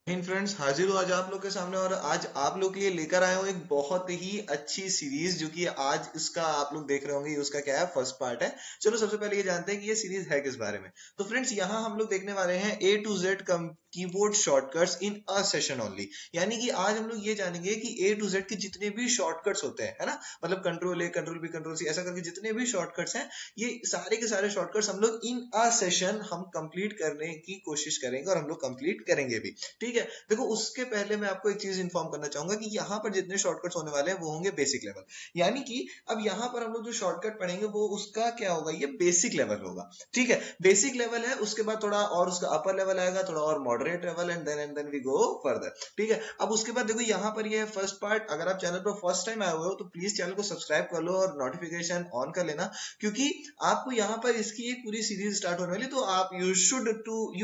इन friends हाजिर हूँ आज आप लोग के सामने और आज आप लोग के लिए लेकर आया हूँ एक बहुत ही अच्छी सीरीज जो कि आज इसका आप लोग देख रहे होंगे ये उसका क्या है फर्स्ट पार्ट है। चलो सबसे पहले ये जानते हैं कि ये सीरीज है किस बारे में। तो फ्रेंड्स यहाँ हम लोग देखने वाले हैं A to Z keyboard shortcuts in a session only. यानी कि आज हम लोग ये जानेंगे कि ए टू जेड के जितने भी शॉर्टकट्स होते हैं है ना, मतलब control A control B control C ऐसा करके जितने भी शॉर्टकट्स हैं ये सारे के सारे शॉर्टकट्स हम लोग इन अ सेशन हम कंप्लीट करने की कोशिश करेंगे और हम लोग कंप्लीट करेंगे भी। ठीक है, देखो उसके पहले मैं आपको एक चीज इन्फॉर्म करना चाहूंगा कि यहाँ पर जितने शॉर्टकट्स होने वाले हैं वो होंगे बेसिक लेवल। यानी कि अब यहाँ पर हम लोग जो शॉर्टकट पढ़ेंगे वो उसका क्या होगा, ये बेसिक लेवल होगा। ठीक है, बेसिक लेवल है, उसके बाद थोड़ा और उसका अपर लेवल आएगा, थोड़ा और moderate level and then we go further. ठीक है, अब उसके बाद देखो यहाँ पर ये फर्स्ट पार्ट, अगर आप चैनल पर फर्स्ट टाइम आए हुए हो तो प्लीज चैनल को सब्सक्राइब कर लो और नोटिफिकेशन ऑन कर लेना, क्योंकि आपको यहाँ पर इसकी एक पूरी सीरीज स्टार्ट होने वाली, तो आप you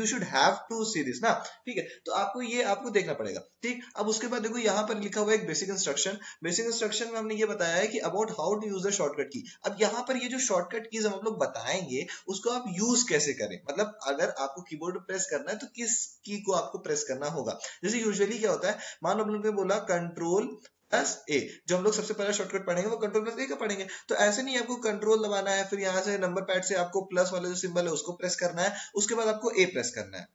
should have two series ना। ठीक है, तो आपको देखना पड़ेगा। ठीक, अब उसके बाद देखो यहाँ पर लिखा हुआ है एक बेसिक इंस्ट्रक्शन। बेसिक इंस्ट्रक्शन में हमने ये बताया है कि about how to use the shortcut की। अब यहाँ पर ये जो शॉर्टकट कीज हम लोग बताएंगे उसको आप यूज कैसे करें, मतलब अगर आपको कीबोर्ड प्रेस करना है तो किस की को आपको प्रेस करना होगा। जैसे यूजुअली क्या होता है, मान लो हम लोग ने बोला कंट्रोल प्लस ए, जो हम लोग सबसे पहला शॉर्टकट पढ़ेंगे वो कंट्रोल प्लस ए का पढ़ेंगे। तो ऐसे नहीं आपको कंट्रोल दबाना है फिर यहाँ से नंबर पैड से आपको प्लस वाला जो सिंबल है उसको प्रेस करना है, उसके बाद आपको ए प्रेस करना है।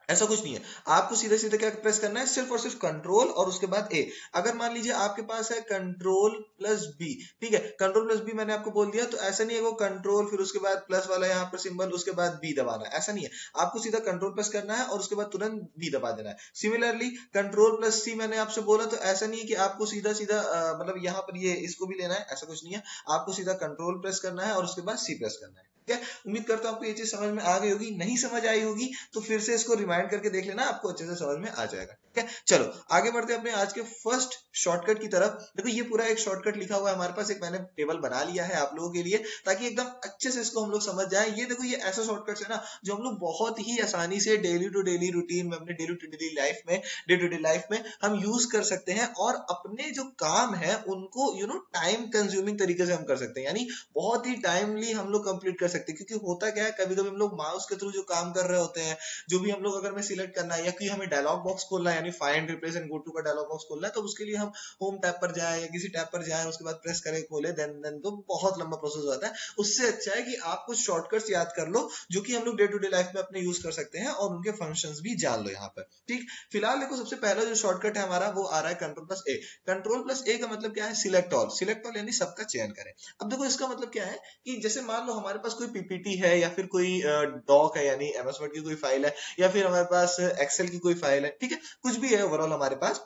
ऐसा कुछ नहीं है, आपको सीधे सीधे क्या प्रेस करना है, सिर्फ और सिर्फ कंट्रोल और उसके बाद ए। अगर मान लीजिए आपके पास है कंट्रोल प्लस बी, ठीक है, कंट्रोल प्लस बी मैंने आपको बोल दिया, तो ऐसा नहीं है वो कंट्रोल फिर उसके बाद प्लस वाला यहाँ पर सिंबल उसके बाद बी दबाना है, ऐसा नहीं है। आपको सीधा कंट्रोल प्रेस करना है और उसके बाद तुरंत बी दबा देना है। सिमिलरली कंट्रोल प्लस सी मैंने आपसे बोला, तो ऐसा नहीं है कि आपको सीधा सीधा मतलब यहाँ पर ये इसको भी लेना है, ऐसा कुछ नहीं है। आपको सीधा कंट्रोल प्रेस करना है और उसके बाद सी प्रेस करना है। ठीक है, उम्मीद करता हूँ आपको ये चीज समझ में आ गई होगी। नहीं समझ आई होगी तो फिर से इसको रिमाइंड करके देख लेना, आपको अच्छे से समझ में आ जाएगा। ठीक है, चलो आगे बढ़ते हैं अपने आज के फर्स्ट शॉर्टकट की तरफ। देखो ये पूरा एक शॉर्टकट लिखा हुआ है हमारे पास, एक मैंने टेबल बना लिया है आप लोगों के लिए ताकि एकदम अच्छे से इसको हम लोग समझ जाए। ये देखो ये ऐसा शॉर्टकट है ना जो हम लोग बहुत ही आसानी से डेली टू डेली रूटीन में, अपने डेली टू डेली लाइफ में, डे टू डे लाइफ में हम यूज कर सकते हैं और अपने जो काम है उनको टाइम कंज्यूमिंग तरीके से हम कर सकते हैं, यानी बहुत ही टाइमली हम लोग कंप्लीट कर सकते हैं। क्योंकि होता क्या है, कभी कभी हम लोग माउस के थ्रू जो काम कर रहे होते हैं, जो भी हम लोग अगर हमें सिलेक्ट करना है या कि हमें डायलॉग बॉक्स खोलना है, यानी find replace and go to का डायलॉग बॉक्स खोलना है, तो उसके लिए हम होम टैब पर जाए या किसी टैब पर जाए, उसके बाद प्रेस करें खोले, देन तो बहुत लंबा प्रोसेस हो जाता है। उससे अच्छा है कि आप कुछ शॉर्टकट्स याद कर लो जो कि हम लोग डे टू डे लाइफ में अपने यूज कर सकते हैं और उनके फंक्शंस भी जान लो यहाँ पर। ठीक, फिलहाल देखो सबसे पहला जो शॉर्टकट है हमारा वो आ रहा है कंट्रोल प्लस ए। कंट्रोल प्लस ए का मतलब क्या है, सिलेक्ट ऑल। सिलेक्ट ऑल यानी सबका चयन करें। अब देखो इसका मतलब क्या है कि जैसे मान लो हमारे पास कोई पीपीटी है या फिर कोई डॉक है यानी एमएस वर्ड की कोई फाइल है, या फिर हमारे पास एक्सेल की कोई फाइल है, ठीक है, कुछ भी है ओवरऑल हमारे पास,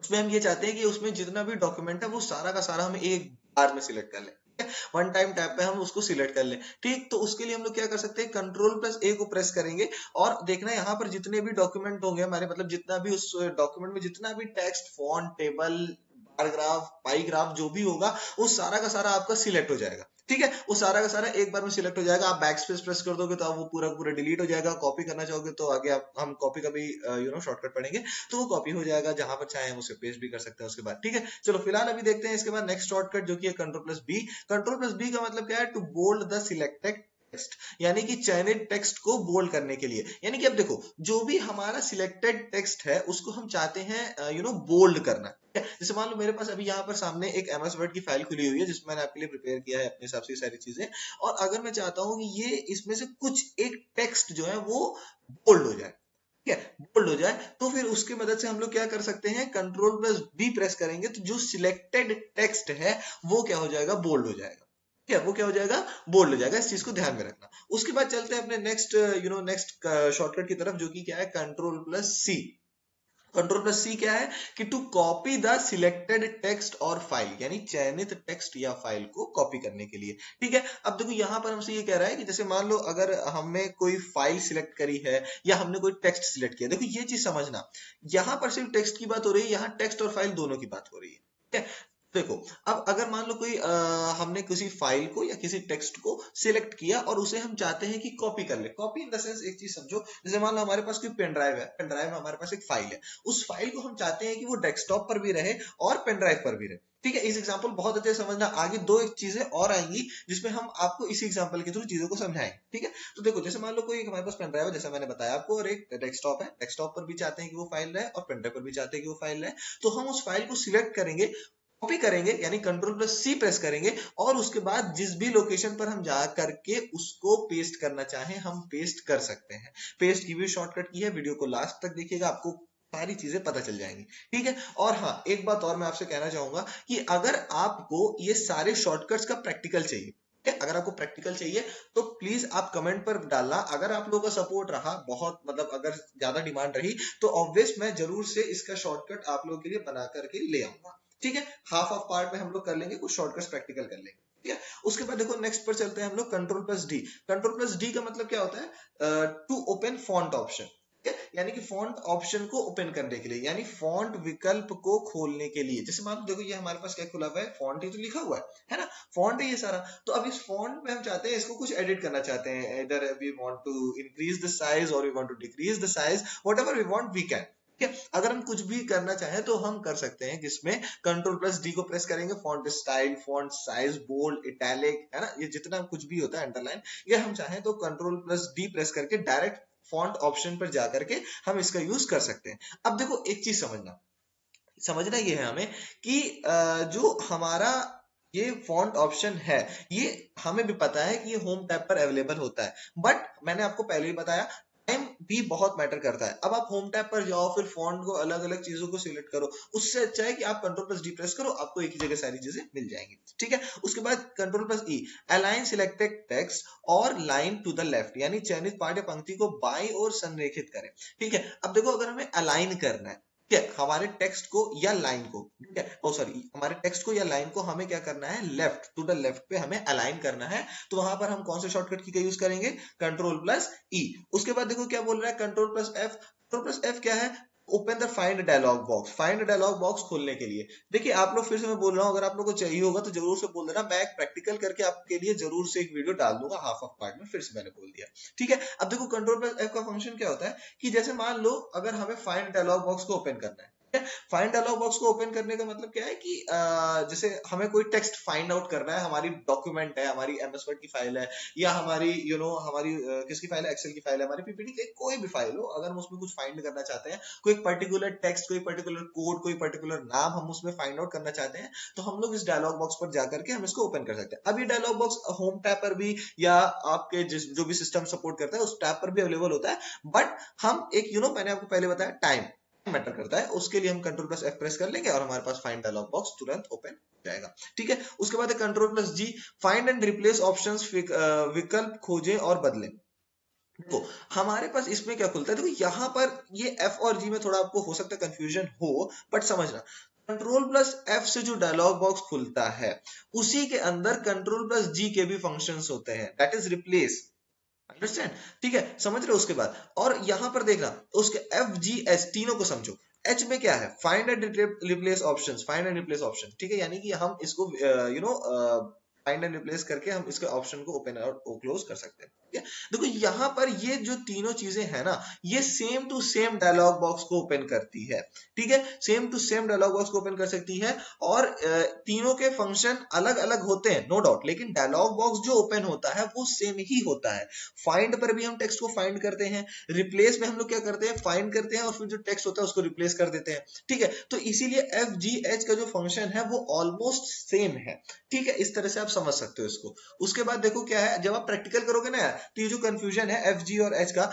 उसमें हम ये चाहते हैं कि उसमें जितना भी डॉक्यूमेंट है वो सारा का सारा हम एक बार में सिलेक्ट कर लें। वन टाइम टैप पे हम उसको सिलेक्ट कर लें। ठीक, तो उसके लिए हम लोग क्या कर सकते हैं, कंट्रोल प्लस ए को प्रेस करेंगे और देखना यहाँ पर जितने भी डॉक्यूमेंट होंगे हमारे, मतलब जितना भी उस डॉक्यूमेंट में जितना भी टेक्स्ट फॉन्ट टेबल बारग्राफ पाईग्राफ जो भी होगा वो सारा का सारा आपका सिलेक्ट हो जाएगा। ठीक है, वो सारा का सारा एक बार में सिलेक्ट हो जाएगा। आप बैक स्पेस प्रेस कर दोगे तो वो पूरा पूरा डिलीट हो जाएगा। कॉपी करना चाहोगे तो आगे आप हम कॉपी का भी शॉर्टकट पढ़ेंगे, तो वो कॉपी हो जाएगा, जहां पर चाहे हम उसे पेस्ट भी कर सकते हैं उसके बाद। ठीक है, चलो फिलहाल अभी देखते हैं इसके बाद नेक्स्ट शॉर्टकट जो कि है control plus B. Control plus B का मतलब क्या है, to bold the selected text, यानी कि चयनित टेक्स्ट को बोल्ड करने के लिए। यानी कि अब देखो जो भी हमारा सिलेक्टेड टेक्स्ट है उसको हम चाहते हैं बोल्ड करना। जैसे मान लो मेरे पास अभी यहाँ पर सामने एक एमएस वर्ड की फाइल खुली हुई है जिसमें मैंने आपके लिए प्रिपेयर किया है अपने हिसाब से सारी चीजें, और अगर मैं चाहता हूँ कि ये इसमें से कुछ एक टेक्स्ट जो है वो बोल्ड हो जाए, ठीक है, बोल्ड हो जाए, तो फिर उसकी मदद से हम लोग क्या कर सकते हैं, कंट्रोल प्लस बी प्रेस करेंगे तो जो सिलेक्टेड टेक्स्ट है वो क्या हो जाएगा, बोल्ड हो जाएगा। ठीक है, वो क्या हो जाएगा, बोल्ड हो जाएगा। इस चीज को ध्यान में रखना। उसके बाद चलते हैं अपने नेक्स्ट शॉर्टकट की तरफ जो कि क्या है, control plus C. Control plus C क्या है कि to copy the selected text और फाइल, यानी चयनित टेक्स्ट या फाइल को कॉपी करने के लिए। ठीक है, अब देखो यहां पर हमसे ये कह रहा है कि जैसे मान लो अगर हमें कोई फाइल सिलेक्ट करी है या हमने कोई टेक्स्ट सिलेक्ट किया, देखो ये चीज समझना, यहां पर सिर्फ टेक्स्ट की बात हो रही है, यहाँ टेक्स्ट और फाइल दोनों की बात हो रही है। ठीक है, देखो, अब अगर मान लो कोई हमने किसी फाइल को या किसी टेक्स्ट को सिलेक्ट किया और उसे हम चाहते हैं कि कॉपी कर ले। कॉपी इन द सेंस, एक चीज समझो, जैसे मान लो हमारे पास कोई पेन ड्राइव है, पेन ड्राइव में हमारे पास एक फाइल है, उस फाइल को हम चाहते हैं कि वो डेस्कटॉप पर भी रहे और पेन ड्राइव पर भी रहे। ठीक है, इस एग्जांपल बहुत अच्छे से समझना, आगे दो एक चीजें और आएंगी जिसमें हम आपको इसी एग्जांपल के थ्रू चीजों को समझाएंगे। ठीक है, तो देखो, जैसे मान लो कोई हमारे पास पेन ड्राइव है, जैसा मैंने बताया आपको, और एक डेस्कटॉप है, डेस्कटॉप पर भी चाहते हैं कि वो फाइल रहे और पेन ड्राइव पर भी चाहते हैं कि वो फाइल रहे। तो हम उस फाइल को सिलेक्ट करेंगे, कॉपी करेंगे, यानी कंट्रोल+C प्रेस करेंगे, और उसके बाद जिस भी लोकेशन पर हम जा करके उसको पेस्ट करना चाहें हम पेस्ट कर सकते हैं। पेस्ट की भी शॉर्टकट की है, वीडियो को लास्ट तक देखिएगा, आपको सारी चीजें पता चल जाएंगी। ठीक है, और हाँ, एक बात और मैं आपसे कहना चाहूंगा कि अगर आपको ये सारे शॉर्टकट्स का प्रैक्टिकल चाहिए, अगर आपको प्रैक्टिकल चाहिए तो प्लीज आप कमेंट पर डालना। अगर आप लोगों का सपोर्ट रहा बहुत, मतलब अगर ज्यादा डिमांड रही, तो ऑब्वियस मैं जरूर से इसका शॉर्टकट आप लोगों के लिए बना करके ले आऊंगा। ठीक है, हाफ ऑफ पार्ट में हम लोग कर लेंगे, कुछ शॉर्टकट्स प्रैक्टिकल कर लेंगे। ठीक है, उसके बाद देखो नेक्स्ट पर चलते हैं हम लोग, कंट्रोल+D। कंट्रोल+D का मतलब क्या होता है? टू ओपन फॉन्ट ऑप्शन, यानी कि फॉन्ट ऑप्शन को ओपन करने के लिए, यानी फॉन्ट विकल्प को खोलने के लिए। जैसे मान लो, देखो ये हमारे पास क्या खुला हुआ है, फॉन्ट ही तो लिखा हुआ है ना, फॉन्ट है ये सारा। तो अब इस फॉन्ट में हम चाहते हैं इसको कुछ एडिट करना चाहते हैं, इधर we want to increase the size और we want to decrease the size, whatever we want we can. ठीक है, अगर हम कुछ भी करना चाहें तो हम कर सकते हैं, किसमें? कंट्रोल+D को प्रेस करेंगे, font style, font size, bold, italic, है ना, ये जितना कुछ भी होता है, अंडरलाइन, ये हम चाहें तो कंट्रोल+D प्रेस करके डायरेक्ट फॉन्ट ऑप्शन पर जाकर के हम इसका यूज कर सकते हैं। अब देखो एक चीज समझना ये है हमें कि जो हमारा ये फॉन्ट ऑप्शन है, ये हमें भी पता है कि ये होम टैब पर अवेलेबल होता है, बट मैंने आपको पहले ही बताया, टाइम भी बहुत मैटर करता है। अब आप होम टैब पर जाओ, फिर फॉन्ट को अलग अलग चीजों को सिलेक्ट करो, उससे अच्छा है कि आप कंट्रोल+D प्रेस करो, आपको एक ही जगह सारी चीजें मिल जाएंगी। ठीक है, उसके बाद कंट्रोल+E, अलाइन सिलेक्टेड टेक्स्ट और लाइन टू द लेफ्ट, यानी चयनित पाठ या पंक्ति को बाईं ओर संरेखित करें। ठीक है, अब देखो, अगर हमें अलाइन करना है, ठीक है, हमारे टेक्स्ट को या लाइन को, ठीक है, ओ सॉरी, हमारे टेक्स्ट को या लाइन को हमें क्या करना है, लेफ्ट टू द लेफ्ट पे हमें अलाइन करना है, तो वहां पर हम कौन से शॉर्टकट की का यूज करेंगे? कंट्रोल+E। उसके बाद देखो क्या बोल रहा है, कंट्रोल+F। कंट्रोल+F क्या है? Open the find dialog box, find dialog box खोलने के लिए। देखिए, आप लोग, फिर से मैं बोल रहा हूँ, अगर आप लोग को चाहिए होगा तो जरूर से बोल देना, मैं एक प्रैक्टिकल करके आपके लिए जरूर से एक वीडियो डाल दूंगा हाफ ऑफ पार्ट में, फिर से मैंने बोल दिया। ठीक है, अब देखो कंट्रोल+F का फंक्शन क्या होता है कि जैसे मान लो अगर हमें फाइंड डायलॉग बॉक्स को ओपन करना है, फाइंड डायलॉग बॉक्स को ओपन करने का मतलब क्या है कि जैसे हमें कोई टेक्स्ट फाइंड आउट करना है, हमारी डॉक्यूमेंट है, हमारी एमएस वर्ड की फाइल है, या हमारी हमारी किसकी फाइल है, एक्सेल की फाइल है, हमारी पीपीटी की कोई भी फाइल हो, अगर हम उसमें कुछ फाइंड करना चाहते हैं, कोई पर्टिकुलर टेक्स्ट, कोई पर्टिकुलर कोड, कोई पर्टिकुलर नाम हम उसमें फाइंड आउट करना चाहते हैं, तो हम लोग इस डायलॉग बॉक्स पर जाकर के हम इसको ओपन कर सकते हैं। अब ये डायलॉग बॉक्स होम टैब पर भी या आपके जो भी सिस्टम सपोर्ट करता है उस टैब पर भी अवेलेबल होता है, बट हम एक मैंने आपको पहले बताया, टाइम मैटर करता है, उसके लिए हम कंट्रोल+F प्रेस कर लेंगे और हमारे पास फाइंड डायलॉग बॉक्स तुरंत ओपन हो जाएगा। ठीक है, उसके बाद कंट्रोल+G, फाइंड एंड रिप्लेस ऑप्शंस, विकल्प खोजें और बदलें। देखो हमारे पास इसमें क्या खुलता है, देखो यहाँ पर ये F और G में थोड़ा आपको हो सकता है कंफ्यूजन हो, बट समझना, कंट्रोल+F से जो डायलॉग बॉक्स खुलता है उसी के अंदर कंट्रोल+G के भी फंक्शंस होते हैं, दैट इज रिप्लेस, अंडरस्टैंड? ठीक है, समझ रहे हो? उसके बाद और यहां पर देखना, उसके FGH तीनों को समझो। H में क्या है? Find and replace options, find and replace option. ठीक है, यानी कि हम इसको फाइंड एंड रिप्लेस करके हम इसके ऑप्शन को ओपन और क्लोज कर सकते हैं। ठीक है, देखो यहाँ पर ये जो तीनों चीजें हैं ना, ये same to same dialog box को ओपन करती है। ठीक है, same to same dialog box को ओपन कर सकती है, और तीनों के फंक्शन अलग अलग होते हैं, नो डाउट, लेकिन डायलॉग बॉक्स जो ओपन होता है वो सेम ही होता है। फाइंड पर भी हम टेक्स्ट को फाइंड करते हैं, रिप्लेस में हम लोग क्या करते हैं, फाइंड करते हैं और फिर जो टेक्स्ट होता है उसको रिप्लेस कर देते हैं। ठीक है, तो इसीलिए FGH का जो फंक्शन है वो ऑलमोस्ट सेम है। ठीक है, इस तरह से आप समझ सकते हो इसको। उसके बाद देखो क्या है, जब आप प्रैक्टिकल करोगे ना, तो ये जो कंफ्यूजन है FG और H का,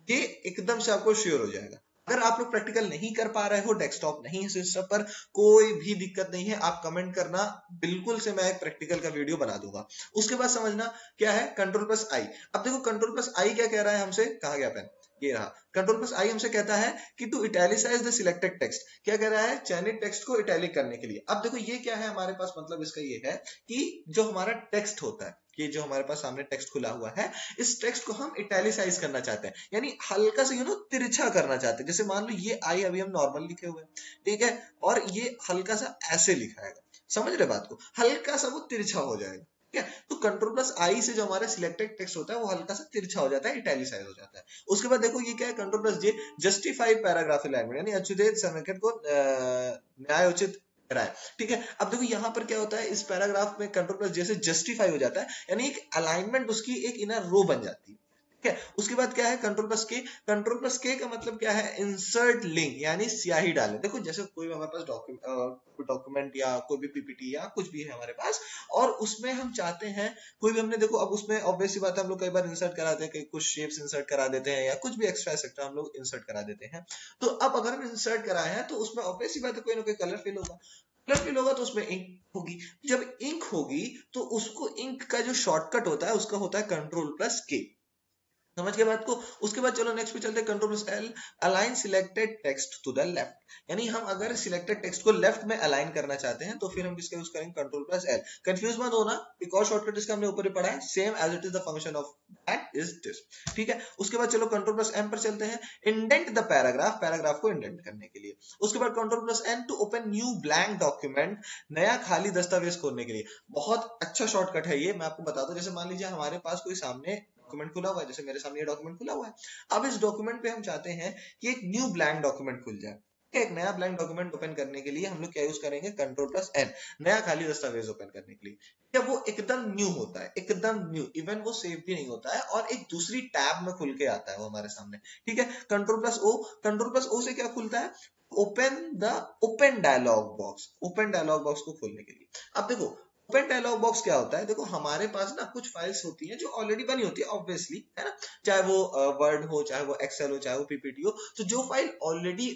ये एकदम से आपको श्योर हो जाएगा। अगर आप लोग प्रैक्टिकल नहीं कर पा रहे हो, डेस्कटॉप नहीं है सिस्टम पर, कोई भी दिक्कत नहीं है, आप कमेंट करना, बिल्कुल से मैं एक प्रैक्टिकल का वीडियो बना दूंगा। उसके बाद समझना क्या है कंट्रोल+I। अब देखो कंट्रोल+I क्या कह रहा है हमसे, कहा गया पेन, ये रहा। कंट्रोल+I हमसे कहता है कि to italicise the selected text, क्या कह रहा है, चयनित टेक्स्ट को इटैलिक करने के लिए। अब देखो ये क्या है हमारे पास, मतलब इसका ये है कि जो हमारा टेक्स्ट होता है, कि जो हमारे पास सामने टेक्स्ट खुला हुआ है, इस टेक्स्ट को हम इटैलिसाइज करना चाहते हैं, यानी हल्का से तिरछा करना चाहते हैं। जैसे मान लो ये आई अभी हम नॉर्मल लिखे हुए हैं, ठीक है, और ये हल्का सा ऐसे लिखा है, समझ रहे बात को, हल्का सा वो तिरछा हो जाएगा, ठीक है। तो कंट्रोल प्लस आई से जो हमारा सिलेक्टेड टेक्स्ट होता है वो हल्का सा तिरछा हो जाता है, इटैलिसाइज हो जाता है। उसके बाद देखो ये क्या है, कंट्रोल प्लस जे, जस्टिफाई पैराग्राफ अलाइनमेंट, यानी अच्युत समेकन को न्यायोचित कराए, ठीक है। अब देखो यहाँ पर क्या होता है, इस पैराग्राफ में कंट्रोल प्लस जे से जस्टिफाई हो जाता है, यानी एक अलाइनमेंट उसकी एक इनर रो बन जाती है, ठीक है। उसके बाद क्या है कंट्रोल प्लस के, कंट्रोल प्लस के का मतलब क्या है, इंसर्ट लिंक, यानी स्याही डाले। देखो जैसे कोई हमारे पास डॉक्यूमेंट या कोई भी पीपीटी या कुछ भी है हमारे पास, और उसमें हम चाहते हैं कोई भी, हमने देखो अब उसमें ऑब्वियस सी बात है हम लोग कई बार इंसर्ट कराते हैं, कुछ शेप्स इंसर्ट करा देते हैं या कुछ भी एक्स्ट्रा एक्स्ट्रा हम लोग इंसर्ट करा देते हैं। तो अब अगर हम इंसर्ट कराए हैं तो उसमें ऑब्वियस सी बात है कोई ना कोई कलर फिल होगा, कलर फिल होगा तो उसमें इंक होगी, जब इंक होगी तो उसको इंक का जो शॉर्टकट होता है उसका होता है कंट्रोल प्लस के, समझ के बात को। उसके बाद चलो नेक्स्ट पे चलते हैं, control plus L, align selected text to the left, यानी हम अगर सिलेक्टेड टेक्स्ट को लेफ्ट में अलाइन करना चाहते हैं तो फिर हम किसका यूज करेंगे, कंट्रोल प्लस एल। कंफ्यूज मत होना, एक और शॉर्टकट इसका हमने ऊपर ही पढ़ा है, same as it is the function of that is this, ठीक है। उसके बाद चलो कंट्रोल प्लस एम पर चलते हैं, इंडेंट द पैराग्राफ, पैराग्राफ को इंडेंट करने के लिए। उसके बाद control plus N to open new blank document, नया खाली दस्तावेज खोलने के लिए। बहुत अच्छा शॉर्टकट है ये, मैं आपको बताता हूँ। जैसे मान लीजिए हमारे पास कोई सामने डॉक्यूमेंट खुला हुआ है, जैसे मेरे सामने ये डॉक्यूमेंट खुला हुआ है, अब इस डॉक्यूमेंट पे हम चाहते हैं कि एक न्यू ब्लैंक डॉक्यूमेंट खुल जाए, एक नया ब्लैंक डॉक्यूमेंट ओपन करने के लिए हम लोग क्या यूज करेंगे, कंट्रोल प्लस एन, नया खाली दस्तावेज ओपन करने के लिए। क्या वो एकदम न्यू होता है, एकदम न्यू, इवन वो सेव भी नहीं होता है और एक दूसरी टैब में खुल के आता है वो हमारे सामने, ठीक है। Control plus O, control plus O से क्या खुलता है, open the open dialog box, open dialog box को खोलने के लिए। अब देखो ओपन डायलॉग बॉक्स क्या होता है, देखो हमारे पास ना कुछ फाइल्स होती हैं जो ऑलरेडी बनी होती है ऑब्वियसली, है ना, चाहे वो वर्ड हो, चाहे वो एक्सेल हो, चाहे वो पीपीटी हो, तो जो फाइल ऑलरेडी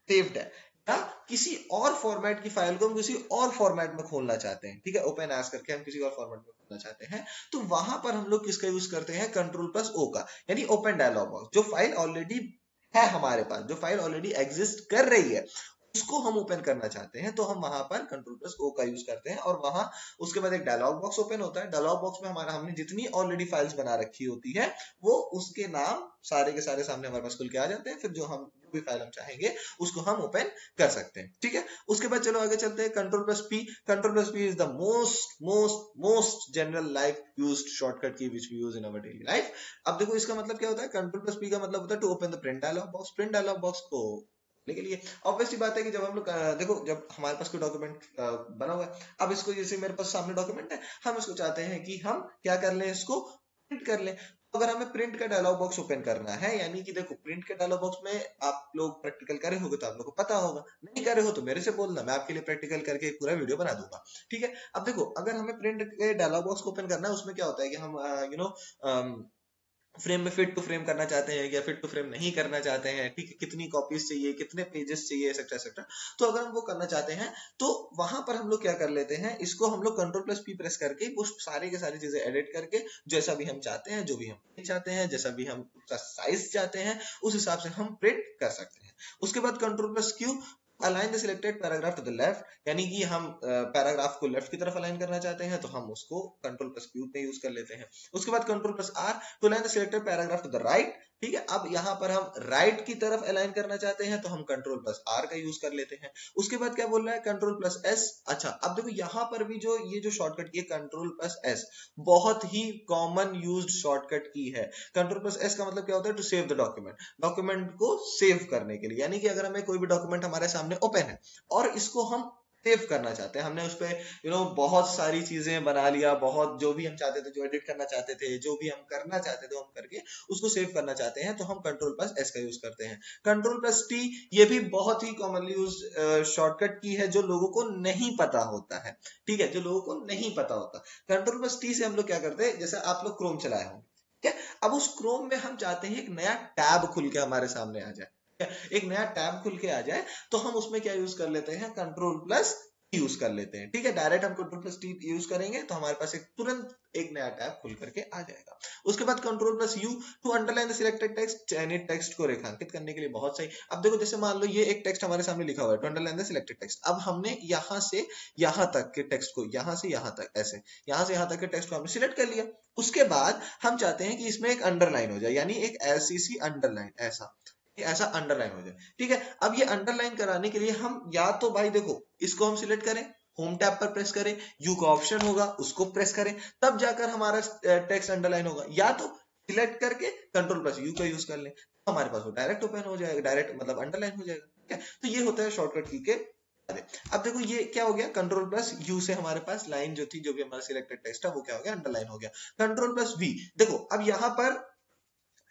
सेव्ड है या किसी और फॉर्मेट की फाइल को हम किसी और फॉर्मेट में खोलना चाहते हैं, ठीक है, ओपन एज करके हम किसी और फॉर्मेट में खोलना चाहते हैं, तो वहां पर हम लोग किसका यूज करते हैं, कंट्रोल प्लस ओ का, यानी ओपन डायलॉग बॉक्स। जो फाइल ऑलरेडी है हमारे पास, जो फाइल ऑलरेडी एग्जिस्ट कर रही है, उसको हम ओपन करना चाहते हैं तो हम वहां पर कंट्रोल प्लस ओ का यूज करते हैं, और वहां उसके बाद एक डायलॉग बॉक्स ओपन होता है। डायलॉग बॉक्स में हमारा हमने जितनी ऑलरेडी फाइल्स बना रखी होती है वो उसके नाम सारे के सारे सामने हमारे पास खुल के आ जाते हैं, फिर जो भी फाइल हम चाहेंगे उसको हम ओपन कर सकते हैं, ठीक है। उसके बाद चलो आगे चलते हैं, control plus P, control plus P is the most general life used shortcut की which we use in our daily life. अब देखो इसका मतलब क्या होता है, कंट्रोल प्लस पी का मतलब होता है to open the print dialog box, print dialog box को के लिए। ऑब्वियसली बात है कि जब हम लोग देखो जब हमारे पास कोई डॉक्यूमेंट बना हुआ है, अब इसको जैसे मेरे पास सामने डॉक्यूमेंट है, हम इसको चाहते हैं कि हम क्या कर लें, इसको प्रिंट कर लें। अगर हमें प्रिंट का डायलॉग बॉक्स ओपन करना है, यानी कि देखो प्रिंट के डायलॉग बॉक्स में आप लोग प्रैक्टिकल करे होगे तो आप लोग को पता होगा, नहीं करे हो तो मेरे से बोलना, मैं आपके लिए प्रैक्टिकल करके एक पूरा वीडियो बना दूंगा, ठीक है। अब देखो अगर हमें प्रिंट के डायलॉग बॉक्स को ओपन करना है, उसमें क्या होता है कि हम फ्रेम में फिट टू फ्रेम करना चाहते हैं या फिट टू फ्रेम नहीं करना चाहते हैं, ठीक है, कितनी कॉपीज चाहिए, कितने पेजेस चाहिए, एक्सेट्रा एक्सेट्रा। तो अगर हम वो करना चाहते हैं तो वहां पर हम लोग क्या कर लेते हैं, इसको हम लोग कंट्रोल प्लस पी प्रेस करके वो सारी के सारी चीजें एडिट करके जैसा भी हम चाहते हैं, जो भी हम चाहते हैं, जैसा भी हम उसका साइज चाहते हैं, उस हिसाब से हम प्रिंट कर सकते हैं। उसके बाद control plus Q, align the selected paragraph to the left, यानी कि हम पैराग्राफ को लेफ्ट की तरफ अलाइन करना चाहते हैं तो हम उसको कंट्रोल प्लस क्यू पे यूज कर लेते हैं। उसके बाद control plus R to align the selected paragraph to the right, ठीक है। अब यहाँ पर हम राइट की तरफ अलाइन करना चाहते हैं तो हम कंट्रोल प्लस आर का यूज कर लेते हैं। उसके बाद क्या बोल रहा है, कंट्रोल प्लस एस। अच्छा अब देखो यहाँ पर भी जो ये जो शॉर्टकट की कंट्रोल प्लस एस बहुत ही कॉमन यूज्ड शॉर्टकट की है। कंट्रोल प्लस एस का मतलब क्या होता है, to save the document, document को सेव करने के लिए, यानी कि अगर हमें कोई भी डॉक्यूमेंट हमारे सामने ओपन है और इसको हम सेव करना चाहते हैं, हमने उस पे बहुत सारी चीजें बना लिया, बहुत जो भी हम चाहते थे, जो एडिट करना चाहते थे, जो भी हम करना चाहते थे हम करके उसको सेव करना चाहते हैं तो हम कंट्रोल प्लस एस का यूज करते हैं। कंट्रोल प्लस टी, ये भी बहुत ही कॉमनली यूज शॉर्टकट की है जो लोगों को नहीं पता होता है, ठीक है, जो लोगों को नहीं पता होता। कंट्रोल प्लस टी से हम लोग क्या करते हैं, जैसे आप लोग क्रोम चलाए होंगे, ठीक है, अब उस क्रोम में हम चाहते हैं एक नया टैब खुल के हमारे सामने आ जाए, एक नया टैब खुल के आ जाए तो हम उसमें क्या यूज कर लेते हैं, कंट्रोल प्लस यूज कर लेते हैं, ठीक है। डायरेक्ट हम कंट्रोल प्लस टी यूज करेंगे तो हमारे पास एक तुरंत एक नया टैब खुल करके आ जाएगा। उसके बाद control plus U to underline the selected text, चयनित टेक्स्ट को रेखांकित करने के लिए। बहुत सही। अब देखो जैसे मान लो ये एक टेक्स्ट हमारे सामने लिखा हुआ है, to underline the selected text. अब हमने यहाँ से यहाँ तक के टेक्स्ट को, यहाँ से यहाँ तक, ऐसे यहाँ से यहाँ तक के टेक्स्ट को हमने सिलेक्ट कर लिया। उसके बाद हम चाहते हैं कि इसमें एक अंडरलाइन हो जाए, यानी एक ऐसी सी अंडरलाइन, ऐसा अंडरलाइन हो जाए, ठीक है। अब ये अंडरलाइन कराने के लिए हम या तो भाई देखो इसको हम सिलेक्ट करें होम टैब पर प्रेस करें, यू का ऑप्शन होगा उसको प्रेस करें, तब जाकर हमारा टेक्स्ट अंडरलाइन होगा। या तो सिलेक्ट करके कंट्रोल प्लस यू का यूज कर लें, तो हमारे पास वो डायरेक्ट ओपन हो जाएगा, डायरेक्ट मतलब अंडरलाइन हो जाएगा। ठीक है, तो ये होता है शॉर्टकट की के। अब देखो ये क्या हो गया, कंट्रोल प्लस यू से हमारे पास लाइन जो थी, जो भी हमारा सिलेक्टेड टेक्स्ट है वो क्या हो गया, अंडरलाइन हो गया। कंट्रोल प्लस वी, देखो अब यहाँ पर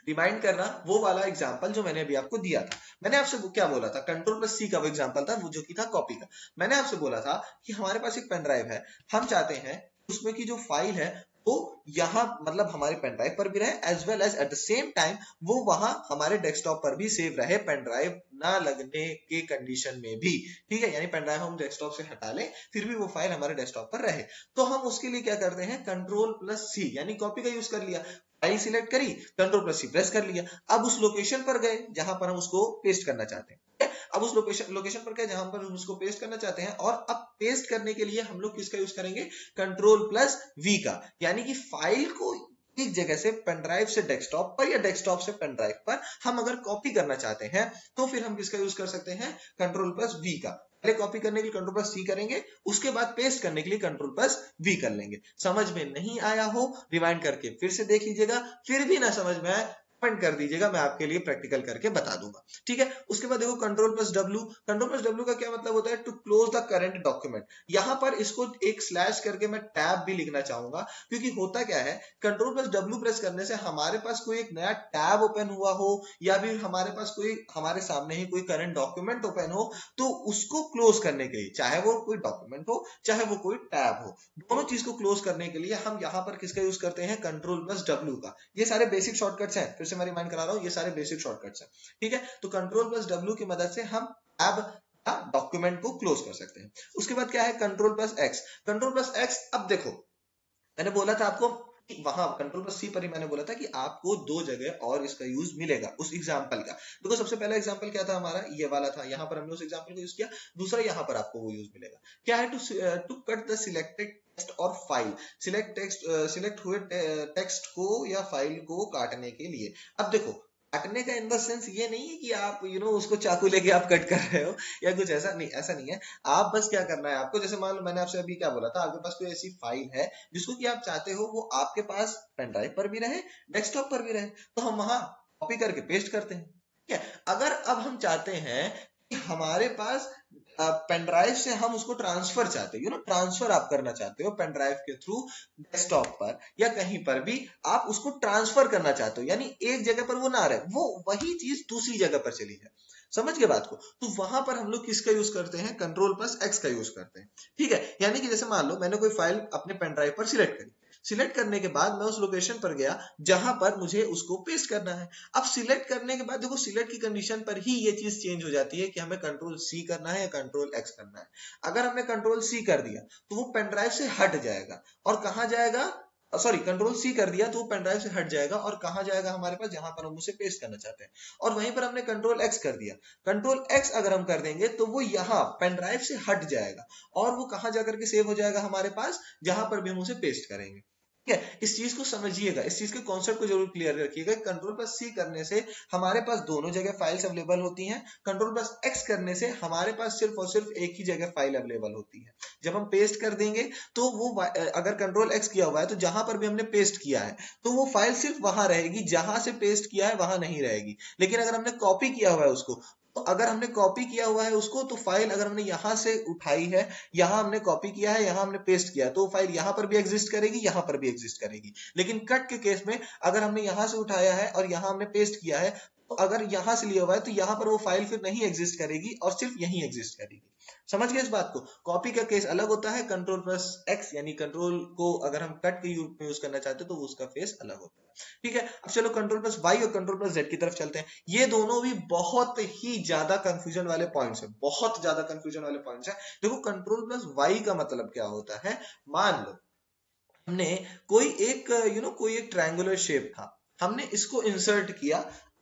रिमाइंड करना वो वाला एग्जांपल जो मैंने अभी आपको दिया था। मैंने आपसे वो क्या बोला था, कंट्रोल प्लस सी का वो एग्जांपल था, वो जो कि था कॉपी का। मैंने आपसे बोला था कि हमारे पास एक पेन ड्राइव है, हम चाहते हैं उसमें की जो फाइल है वो यहाँ मतलब हमारे पेन ड्राइव पर भी रहे, as well as at the same time वो वहां हमारे डेस्कटॉप पर भी सेव रहे, पेन ड्राइव ना लगने के कंडीशन में भी। ठीक है, यानी पेन ड्राइव हम डेस्कटॉप से हटा लें फिर भी वो फाइल हमारे डेस्कटॉप पर रहे। तो हम उसके लिए क्या करते हैं, कंट्रोल प्लस सी यानी कॉपी का यूज कर लिया, फाइल सिलेक्ट करी, कंट्रोल प्लस सी प्रेस कर लिया। अब उस लोकेशन पर गए जहां पर हम उसको पेस्ट करना चाहते हैं। अब उस लोकेशन पर गए जहां पर हम उसको पेस्ट करना चाहते हैं, और अब पेस्ट करने के लिए हम लोग किसका यूज करेंगे, कंट्रोल प्लस वी का। यानी कि फाइल को एक जगह से पेन ड्राइव से डेस्कटॉप पर या डेस्कटॉप से पेन ड्राइव पर हम अगर कॉपी करना चाहते हैं तो फिर हम किसका यूज कर सकते हैं, कंट्रोल प्लस वी का। पहले कॉपी करने के लिए कंट्रोल प्लस सी करेंगे, उसके बाद पेस्ट करने के लिए कंट्रोल प्लस वी कर लेंगे। समझ में नहीं आया हो रिवाइंड करके फिर से देख लीजिएगा, फिर भी ना समझ में आए कमेंट कर दीजिएगा, मैं आपके लिए प्रैक्टिकल करके बता दूंगा। ठीक है, उसके बाद देखो control plus W. Control plus W का क्या मतलब होता है, to close the current document. यहां पर इसको एक स्लैश करके मैं टैब भी लिखना चाहूंगा, क्योंकि होता क्या है, कंट्रोल प्लस डब्ल्यू प्रेस करने से हमारे पास कोई एक नया टैब ओपन हुआ हो या फिर हमारे पास कोई हमारे सामने ही कोई करंट डॉक्यूमेंट ओपन हो, तो उसको क्लोज करने के लिए, चाहे वो कोई डॉक्यूमेंट हो चाहे वो कोई टैब हो, दोनों चीज को क्लोज करने के लिए हम यहाँ पर किसका यूज करते हैं, कंट्रोल प्लस डब्ल्यू का। ये सारे बेसिक शॉर्टकट्स हैं, फिर से मैं रिमाइंड करा रहा हूँ, ये सारे बेसिक शॉर्टकट्स हैं। ठीक है, तो कंट्रोल प्लस डब्ल्यू की मदद से हम टैब डॉक्यूमेंट को क्लोज कर सकते हैं। उसके बाद क्या है, control plus x. Control plus x, अब देखो मैंने बोला था आपको वहां कंट्रोल प्लस सी पर ही मैंने बोला था कि आपको दो जगह और इसका यूज मिलेगा उस एग्जांपल का। देखो सबसे पहला एग्जांपल क्या था हमारा, ये वाला था, यहाँ पर हमने उस एग्जांपल को यूज किया। दूसरा यहाँ पर आपको वो यूज मिलेगा, क्या है, to cut the selected text और फाइल। सिलेक्ट हुए टेक्स्ट को या फाइल को काटने के लिए। अब देखो काटने का इन द सेंस ये नहीं है कि आप उसको चाकू लेके आप कट कर रहे हो या कुछ ऐसा नहीं, ऐसा नहीं है। आप बस क्या करना है आपको, जैसे मान लो मैंने आपसे अभी क्या बोला था, आपके पास कोई ऐसी फाइल है जिसको कि आप चाहते हो वो आपके पास पेन ड्राइव पर भी रहे, डेस्कटॉप पर भी रहे, तो हम वहां कॉपी करके पेस्ट करते हैं। ठीक है, अगर अब हम चाहते हैं कि हमारे पास पेन ड्राइव से हम उसको ट्रांसफर चाहते हो, ट्रांसफर आप करना चाहते हो पेन ड्राइव के थ्रू डेस्कटॉप पर या कहीं पर भी आप उसको ट्रांसफर करना चाहते हो, यानी एक जगह पर वो ना रहे, वो वही चीज दूसरी जगह पर चली जाए। समझ गए बात को, तो वहां पर हम लोग किसका यूज करते हैं, कंट्रोल प्लस एक्स का यूज करते हैं। ठीक है, यानी कि जैसे मान लो मैंने कोई फाइल अपने पेन ड्राइव पर सिलेक्ट करी, सिलेक्ट करने के बाद मैं उस लोकेशन पर गया जहां पर मुझे उसको पेस्ट करना है। अब सिलेक्ट करने के बाद देखो सिलेक्ट की कंडीशन पर ही ये चीज चेंज हो जाती है कि हमें कंट्रोल सी करना है या कंट्रोल एक्स करना है। अगर हमने कंट्रोल सी कर दिया तो वो पेन ड्राइव से हट जाएगा, और कहां जाएगा, सॉरी कंट्रोल सी कर दिया तो वो पेन ड्राइव से हट जाएगा और कहां जाएगा हमारे पास, जहां पर हम उसे पेस्ट करना चाहते हैं। और वहीं पर हमने कंट्रोल एक्स कर दिया, कंट्रोल एक्स अगर हम कर देंगे तो वो यहाँ पेन ड्राइव से हट जाएगा और वो कहां जाकर के सेव हो जाएगा हमारे पास, जहां पर भी हम उसे पेस्ट करेंगे। ठीक है, इस चीज को समझिएगा, इस चीज के कॉन्सेप्ट को जरूर क्लियर रखिएगा। कंट्रोल प्लस सी करने से हमारे पास दोनों जगह फाइल्स अवेलेबल होती हैं, कंट्रोल प्लस एक्स करने से हमारे पास सिर्फ और सिर्फ एक ही जगह फाइल अवेलेबल होती है। जब हम पेस्ट कर देंगे तो वो अगर कंट्रोल एक्स किया हुआ है तो जहां पर भी हमने पेस्ट किया है तो वो फाइल सिर्फ वहां रहेगी, जहां से पेस्ट किया है वहां नहीं रहेगी। लेकिन अगर हमने कॉपी किया हुआ है उसको, तो अगर हमने कॉपी किया हुआ है उसको, तो फाइल अगर हमने यहां से उठाई है, यहां हमने कॉपी किया है, यहां हमने पेस्ट किया, तो फाइल यहां पर भी एग्जिस्ट करेगी, यहां पर भी एग्जिस्ट करेगी। लेकिन कट के केस में अगर हमने यहां से उठाया है और यहां हमने पेस्ट किया है, तो अगर यहां से लिया हुआ है तो यहां पर वो फाइल फिर नहीं एग्जिस्ट करेगी और सिर्फ यहीं एग्जिस्ट करेगी। समझ गए इस बात को, कॉपी का केस अलग होता है, कंट्रोल प्लस एक्स यानी कंट्रोल को अगर हम कट के यूज करना चाहते हैं तो उसका फेस अलग होता है। ठीक है, अब चलो कंट्रोल प्लस वाई और कंट्रोल प्लस जेड की तरफ चलते हैं। ये दोनों भी बहुत ही ज्यादा कंफ्यूजन वाले पॉइंट्स हैं, बहुत ज्यादा कंफ्यूजन वाले पॉइंट्स हैं। देखो कंट्रोल प्लस वाई का मतलब क्या होता है, मान लो हमने कोई एक कोई एक ट्रायंगुलर शेप था, हमने इसको इंसर्ट किया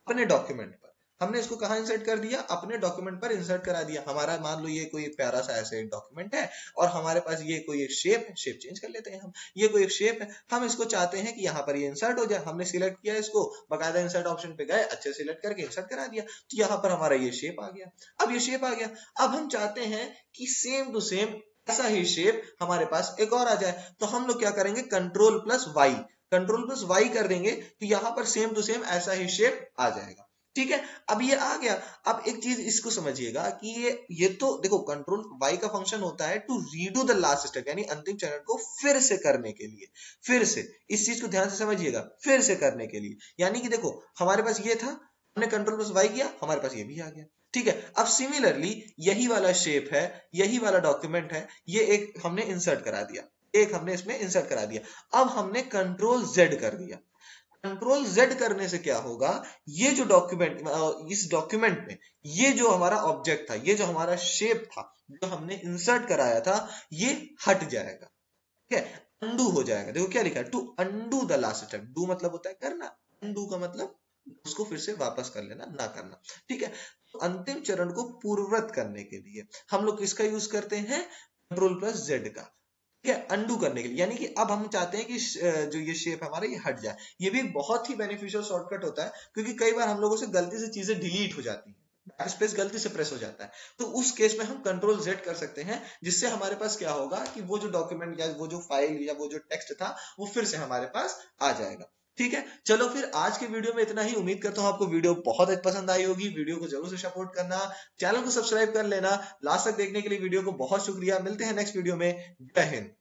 अपने डॉक्यूमेंट पर, हमने इसको कहाँ इंसर्ट कर दिया, अपने डॉक्यूमेंट पर इंसर्ट करा दिया। हमारा मान लो ये कोई एक प्यारा सा ऐसे एक डॉक्यूमेंट है और हमारे पास ये कोई एक शेप है, शेप चेंज कर लेते हैं हम, ये कोई एक शेप है, हम इसको चाहते हैं कि यहाँ पर ये इंसर्ट हो जाए। हमने सिलेक्ट किया इसको, बकायदा इंसर्ट ऑप्शन पे गए, अच्छे सिलेक्ट करके इंसर्ट करा दिया, तो यहाँ पर हमारा ये शेप आ गया। अब ये शेप आ गया, अब हम चाहते हैं कि सेम टू सेम ऐसा ही शेप हमारे पास एक और आ जाए, तो हम लोग क्या करेंगे, control plus Y, control plus Y कर देंगे, तो यहां पर सेम टू सेम ऐसा ही शेप आ जाएगा। ठीक है, अब ये आ गया। अब एक चीज इसको समझिएगा कि ये तो देखो, कंट्रोल वाई का फंक्शन होता है to redo the last step, यानी अंतिम चरण को फिर से करने के लिए, फिर से इस चीज को ध्यान से समझिएगा, फिर से करने के लिए। यानी कि देखो हमारे पास ये था, हमने कंट्रोल प्लस वाई किया, हमारे पास ये भी आ गया। ठीक है, अब सिमिलरली यही वाला शेप है, यही वाला डॉक्यूमेंट है, ये एक हमने इंसर्ट करा दिया, एक हमने इसमें इंसर्ट करा दिया। अब हमने कंट्रोल जेड कर दिया। कंट्रोल जेड करने से क्या होगा, ये जो डॉक्यूमेंट, इस डॉक्यूमेंट में ये जो हमारा ऑब्जेक्ट था, ये जो हमारा शेप था, जो हमने इंसर्ट कराया था, ये हट जाएगा। ठीक है, अंडू हो जाएगा। देखो क्या लिखा है, to undo the last step. Do मतलब होता है करना, अंडू का मतलब उसको फिर से वापस कर लेना, ना करना। ठीक है, तो अंतिम चरण को पूर्ववत करने के लिए हम लोग किसका यूज करते हैं, कंट्रोल प्लस जेड का। ठीक है, अंडू करने के लिए, यानी कि अब हम चाहते हैं कि जो ये शेप हमारा ये हट जाए। ये भी एक बहुत ही बेनिफिशियल शॉर्टकट होता है, क्योंकि कई बार हम लोगों से गलती से चीजें डिलीट हो जाती हैं, बैक स्पेस गलती से प्रेस हो जाता है, तो उस केस में हम कंट्रोल जेड कर सकते हैं, जिससे हमारे पास क्या होगा कि वो जो डॉक्यूमेंट या वो जो फाइल या वो जो टेक्स्ट था, वो फिर से हमारे पास आ जाएगा। ठीक है, चलो फिर आज के वीडियो में इतना ही। उम्मीद करता हूँ आपको वीडियो बहुत पसंद आई होगी। वीडियो को जरूर से सपोर्ट करना, चैनल को सब्सक्राइब कर लेना। लास्ट तक देखने के लिए वीडियो को बहुत शुक्रिया। मिलते हैं नेक्स्ट वीडियो में। जय हिंद।